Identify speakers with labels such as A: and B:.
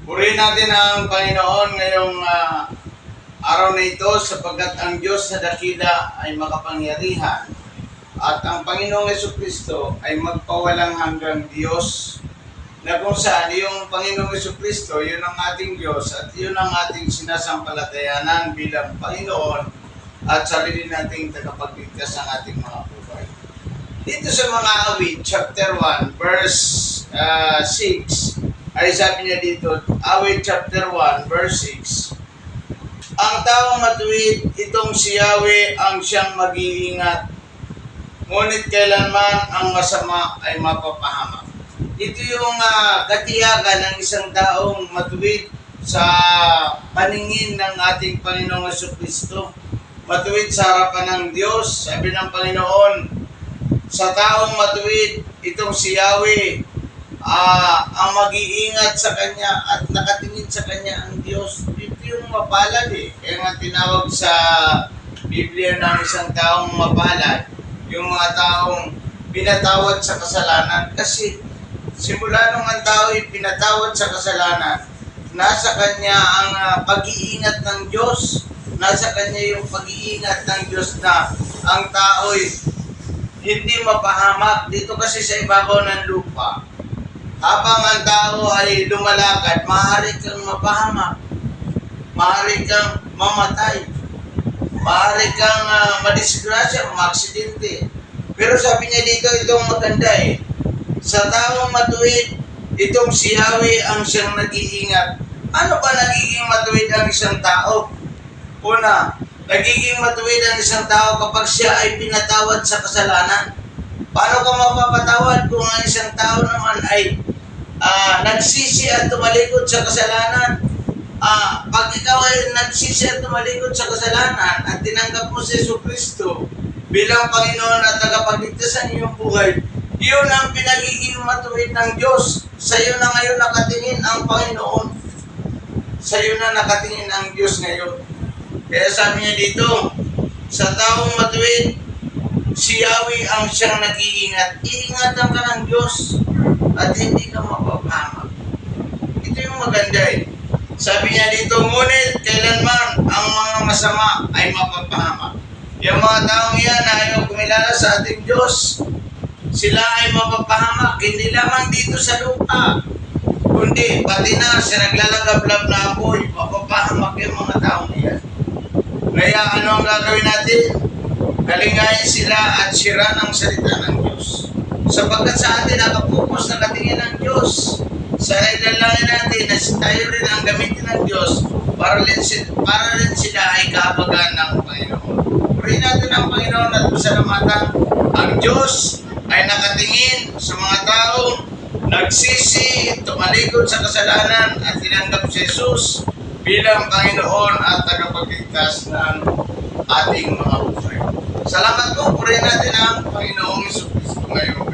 A: Purihin natin ang Panginoon ngayong araw na ito sapagkat ang Diyos na dakila ay makapangyarihan at ang Panginoong Jesucristo ay magpawalang hanggang Diyos na kung saan yung Panginoong Jesucristo, yun ang ating Diyos at yun ang ating sinasampalatayanan bilang Panginoon at sarili nating tagapagligtas ng ating mga buhay. Dito sa mga awit, chapter 1, verse 6, ay sabi niya dito, awit chapter 1, verse 6, ang taong matuwid, itong si Yahweh ang siyang mag-iingat, ngunit kailanman ang masama ay mapapahamak. Ito yung katiyakan ng isang taong matuwid sa paningin ng ating Panginoong Jesucristo. Matuwid sa harapan ng Diyos. Sabi ng Panginoon, sa taong matuwid, itong si Yahweh, ang mag-iingat sa Kanya at nakatingin sa Kanya ang Diyos. Ito yung mapalad eh. Kaya nga tinawag sa Biblia ng isang taong mapalad, yung mga taong pinatawad sa kasalanan. Kasi simula nung ang tao ay pinatawad sa kasalanan, nasa Kanya ang pag-iingat ng Diyos. Nasa Kanya yung pag-iingat ng Diyos na ang tao ay hindi mapahamak. Dito kasi sa ibabaw ng lupa, habang ang tao ay lumalakad, maaari kang mapahamak, maaari kang mamatay, maaari kang madisgrasya, maaksidente. Pero sabi niya dito, itong maganda eh, sa taong matuwid, itong si Yahweh ang siyang nag-iingat. Ano ba nagiging matuwid ang isang tao? Una, nagiging matuwid ang isang tao kapag siya ay pinatawad sa kasalanan. Paano ka mapapatawad kung ang isang tao naman ay nagsisi at tumalikod sa kasalanan? Pag ikaw ay nagsisi at tumalikod sa kasalanan at tinanggap mo si Jesucristo bilang Panginoon at tagapagligtas ng iyong buhay, yun ang pinagiging matuwid ng Diyos. Sa iyo na ngayon nakatingin ang Panginoon. Sa iyo na nakatingin ang Diyos ngayon. Kaya sabi niya dito, sa taong matuwid, si Yahweh ang siyang nag-iingat. Iingatan ka ng Diyos at hindi ka mapapahamak. Ito yung maganda eh. Sabi niya dito, ngunit kailanman ang mga masama ay mapapahamak. Yung mga taong yan na ayaw kumilala sa ating Diyos, sila ay mapapahamak, hindi lamang dito sa lupa, kundi pati na sa naglalagablab na apoy, mapapahamak yung mga taong yan. Kaya ano ang gagawin natin? Galingayin sila at sira ng salita ng Diyos. Sapagkat sa atin nakapokus na katingin ng Diyos. Sa idalangin natin na tayo rin ang gamitin ng Diyos para rin sila ay kahabagan ng Panginoon. Purihin natin ang Panginoon at pasalamatan. Ang Diyos ay nakatingin sa mga taong nagsisi, tumalikod sa kasalanan at tinanggap si Jesus bilang Panginoon at tagapagligtas ng ating mga buhay. Salamat po, purihin natin ang Panginoong Jesucristo ngayon.